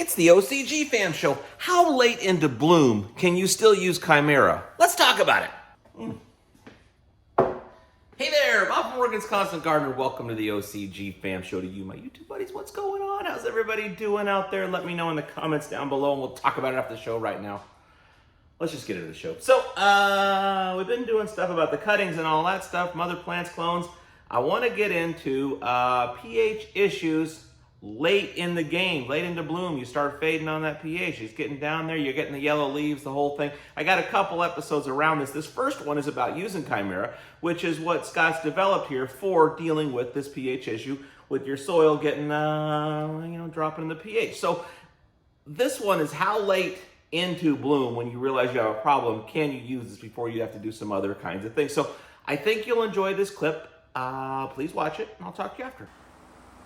It's the OCG Fam Show. How late into bloom can you still use Chimera? Let's talk about it. Hey there, Bob from Oregon's Constant Gardener. Welcome to the OCG Fam Show. To you, my YouTube buddies, what's going on? How's everybody doing out there? Let me know in the comments down below, and we'll talk about it after the show right now. Let's just get into the show. So, we've been doing stuff about the cuttings and all that stuff, mother plants, clones. I want to get into pH issues late in the game, late into bloom. You start fading on that pH. It's getting down there. You're getting the yellow leaves, the whole thing. I got a couple episodes around this. This first one is about using Chimera, which is what Scott's developed here for dealing with this pH issue with your soil getting, dropping in the pH. So this one is how late into bloom, when you realize you have a problem, can you use this before you have to do some other kinds of things. So I think you'll enjoy this clip. Please watch it, and I'll talk to you after.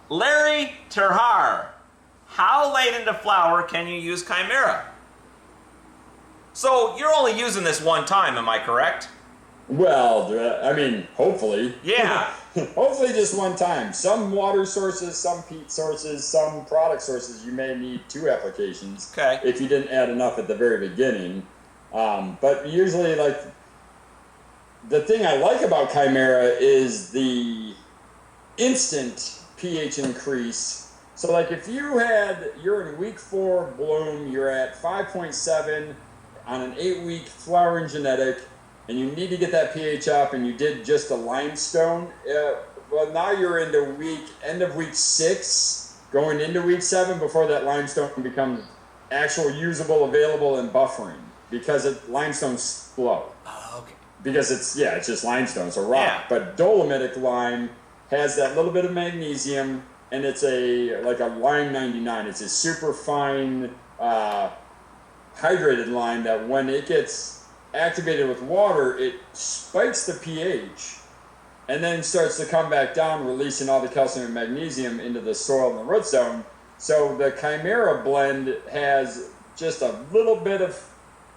Larry Terhar, how late into flower can you use Chimera? So you're only using this one time, am I correct? Well, hopefully. Yeah. Hopefully just one time. Some water sources, some peat sources, some product sources, you may need 2 applications. Okay. If you didn't add enough at the very beginning. But usually, the thing I like about Chimera is the instant pH increase. So if you're in week 4 bloom, you're at 5.7 on an 8-week flowering genetic, and you need to get that pH up, and you did just a limestone, well, now you're into end of week 6, going into week 7 before that limestone becomes actual usable, available, and buffering, because limestone's slow. Oh, okay. Because it's just limestone, so rock. Yeah. But dolomitic lime has that little bit of magnesium, and it's like a lime 99. It's a super fine hydrated lime that when it gets activated with water, it spikes the pH and then starts to come back down, releasing all the calcium and magnesium into the soil and the root zone. So the Chimera blend has just a little bit of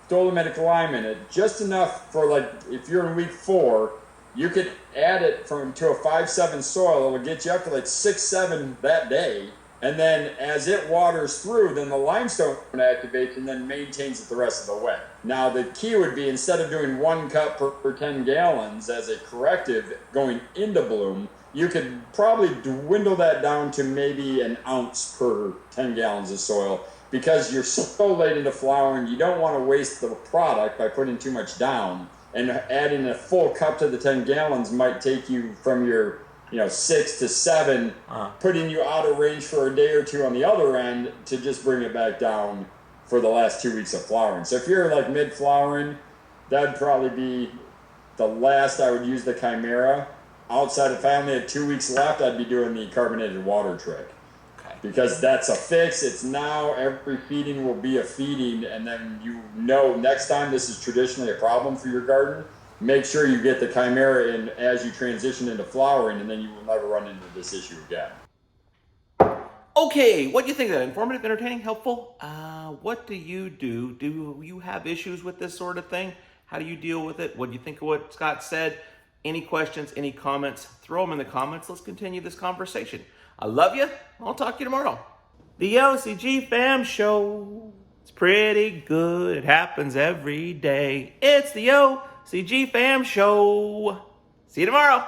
dolomitic lime in it, just enough for if you're in week 4, you could add it to a 5-7 soil. It'll get you up to 6-7 that day. And then as it waters through, then the limestone activates and then maintains it the rest of the way. Now the key would be, instead of doing 1 cup per 10 gallons as a corrective going into bloom, you could probably dwindle that down to maybe an ounce per 10 gallons of soil. Because you're so late into flowering, you don't want to waste the product by putting too much down. And adding a full cup to the 10 gallons might take you from your 6 to 7, putting you out of range for a day or 2 on the other end, to just bring it back down for the last 2 weeks of flowering. So if you're mid-flowering, that'd probably be the last I would use the Chimera. Outside, if I only had 2 weeks left, I'd be doing the carbonated water trick. Because that's a fix. It's now every feeding will be a feeding, and then next time this is traditionally a problem for your garden, make sure you get the Chimera in as you transition into flowering, and then you will never run into this issue again. Okay, what do you think of that? Informative, entertaining, helpful? What do you do? Do you have issues with this sort of thing? How do you deal with it? What do you think of what Scott said? Any questions, any comments? Throw them in the comments. Let's continue this conversation. I love you. I'll talk to you tomorrow. The OCG Fam Show. It's pretty good. It happens every day. It's the OCG Fam Show. See you tomorrow.